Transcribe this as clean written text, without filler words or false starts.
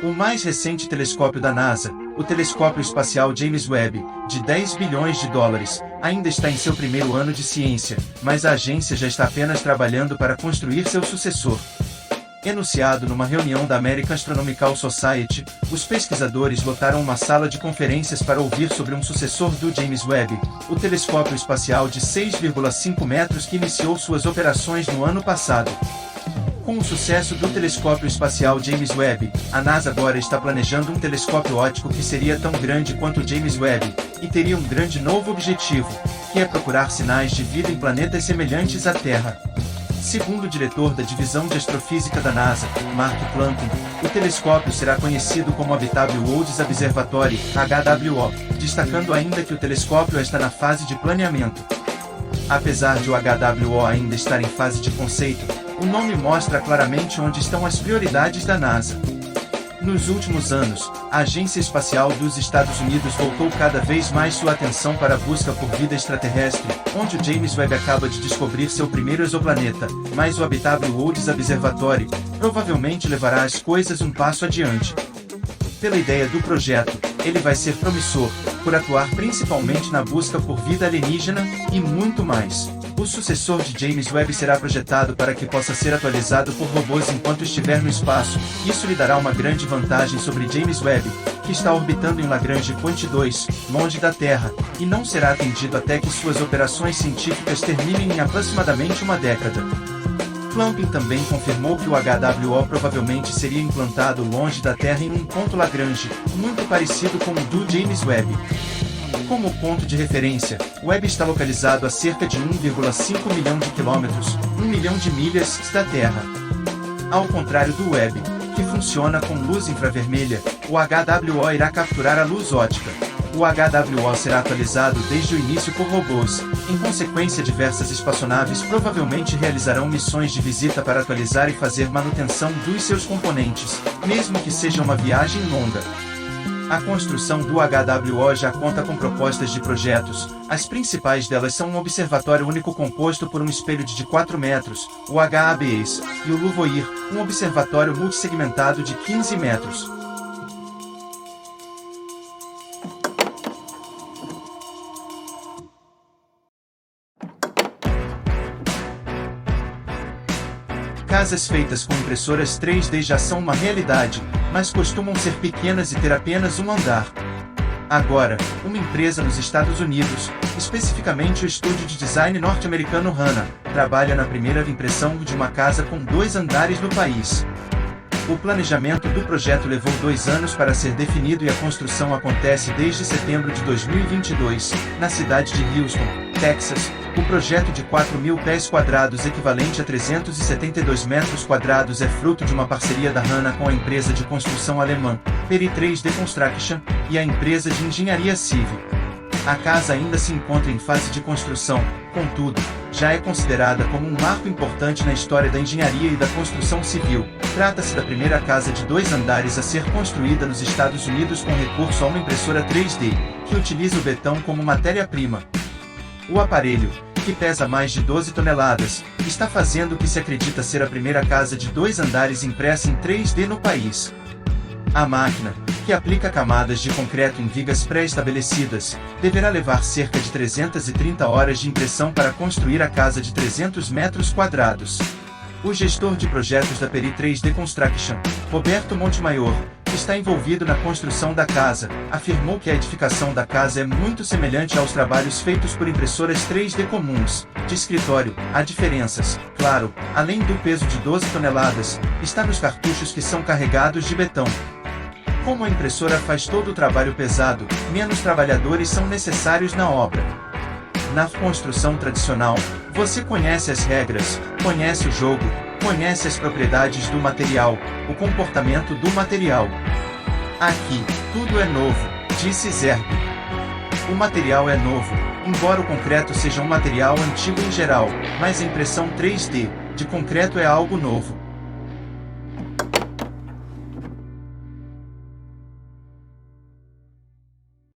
O mais recente telescópio da NASA, o telescópio espacial James Webb, de 10 bilhões de dólares, ainda está em seu primeiro ano de ciência, mas a agência já está apenas trabalhando para construir seu sucessor. Enunciado numa reunião da American Astronomical Society, os pesquisadores lotaram uma sala de conferências para ouvir sobre um sucessor do James Webb, o telescópio espacial de 6,5 metros que iniciou suas operações no ano passado. Com o sucesso do telescópio espacial James Webb, a NASA agora está planejando um telescópio óptico que seria tão grande quanto o James Webb, e teria um grande novo objetivo, que é procurar sinais de vida em planetas semelhantes à Terra. Segundo o diretor da Divisão de Astrofísica da NASA, Mark Plampton, o telescópio será conhecido como Habitable Worlds Observatory, HWO, destacando ainda que o telescópio está na fase de planeamento. Apesar de o HWO ainda estar em fase de conceito, o nome mostra claramente onde estão as prioridades da NASA. Nos últimos anos, a Agência Espacial dos Estados Unidos voltou cada vez mais sua atenção para a busca por vida extraterrestre, onde o James Webb acaba de descobrir seu primeiro exoplaneta, mas o Habitable Worlds Observatory provavelmente levará as coisas um passo adiante. Pela ideia do projeto, ele vai ser promissor, por atuar principalmente na busca por vida alienígena, e muito mais. O sucessor de James Webb será projetado para que possa ser atualizado por robôs enquanto estiver no espaço. Isso lhe dará uma grande vantagem sobre James Webb, que está orbitando em Lagrange Point 2, longe da Terra, e não será atendido até que suas operações científicas terminem em aproximadamente uma década. Plampton também confirmou que o HWO provavelmente seria implantado longe da Terra em um ponto Lagrange, muito parecido com o do James Webb. Como ponto de referência, o Webb está localizado a cerca de 1,5 milhão de quilômetros, 1 milhão de milhas, da Terra. Ao contrário do Webb, que funciona com luz infravermelha, o HWO irá capturar a luz óptica. O HWO será atualizado desde o início por robôs. Em consequência, diversas espaçonaves provavelmente realizarão missões de visita para atualizar e fazer manutenção dos seus componentes, mesmo que seja uma viagem longa. A construção do HWO já conta com propostas de projetos. As principais delas são um observatório único composto por um espelho de 4 metros, o HABES, e o LUVOIR, um observatório multissegmentado de 15 metros. Casas feitas com impressoras 3D já são uma realidade, mas costumam ser pequenas e ter apenas um andar. Agora, uma empresa nos Estados Unidos, especificamente o estúdio de design norte-americano Hanna, trabalha na primeira impressão de uma casa com 2 andares no país. O planejamento do projeto levou 2 anos para ser definido e a construção acontece desde setembro de 2022, na cidade de Houston, Texas. O projeto de 4.000 pés quadrados, equivalente a 372 metros quadrados, é fruto de uma parceria da Hanna com a empresa de construção alemã, Peri 3D Construction, e a empresa de engenharia civil. A casa ainda se encontra em fase de construção, contudo, já é considerada como um marco importante na história da engenharia e da construção civil. Trata-se da primeira casa de 2 andares a ser construída nos Estados Unidos com recurso a uma impressora 3D, que utiliza o betão como matéria-prima. O aparelho, que pesa mais de 12 toneladas, está fazendo o que se acredita ser a primeira casa de 2 andares impressa em 3D no país. A máquina, que aplica camadas de concreto em vigas pré-estabelecidas, deverá levar cerca de 330 horas de impressão para construir a casa de 300 metros quadrados. O gestor de projetos da Peri 3D Construction, Roberto Montemayor, que está envolvido na construção da casa, afirmou que a edificação da casa é muito semelhante aos trabalhos feitos por impressoras 3D comuns, de escritório. Há diferenças, claro, além do peso de 12 toneladas, está nos cartuchos que são carregados de betão. Como a impressora faz todo o trabalho pesado, menos trabalhadores são necessários na obra. Na construção tradicional, você conhece as regras, conhece o jogo, conhece as propriedades do material, o comportamento do material. Aqui, tudo é novo, disse Zerbe. O material é novo, embora o concreto seja um material antigo em geral, mas a impressão 3D de concreto é algo novo.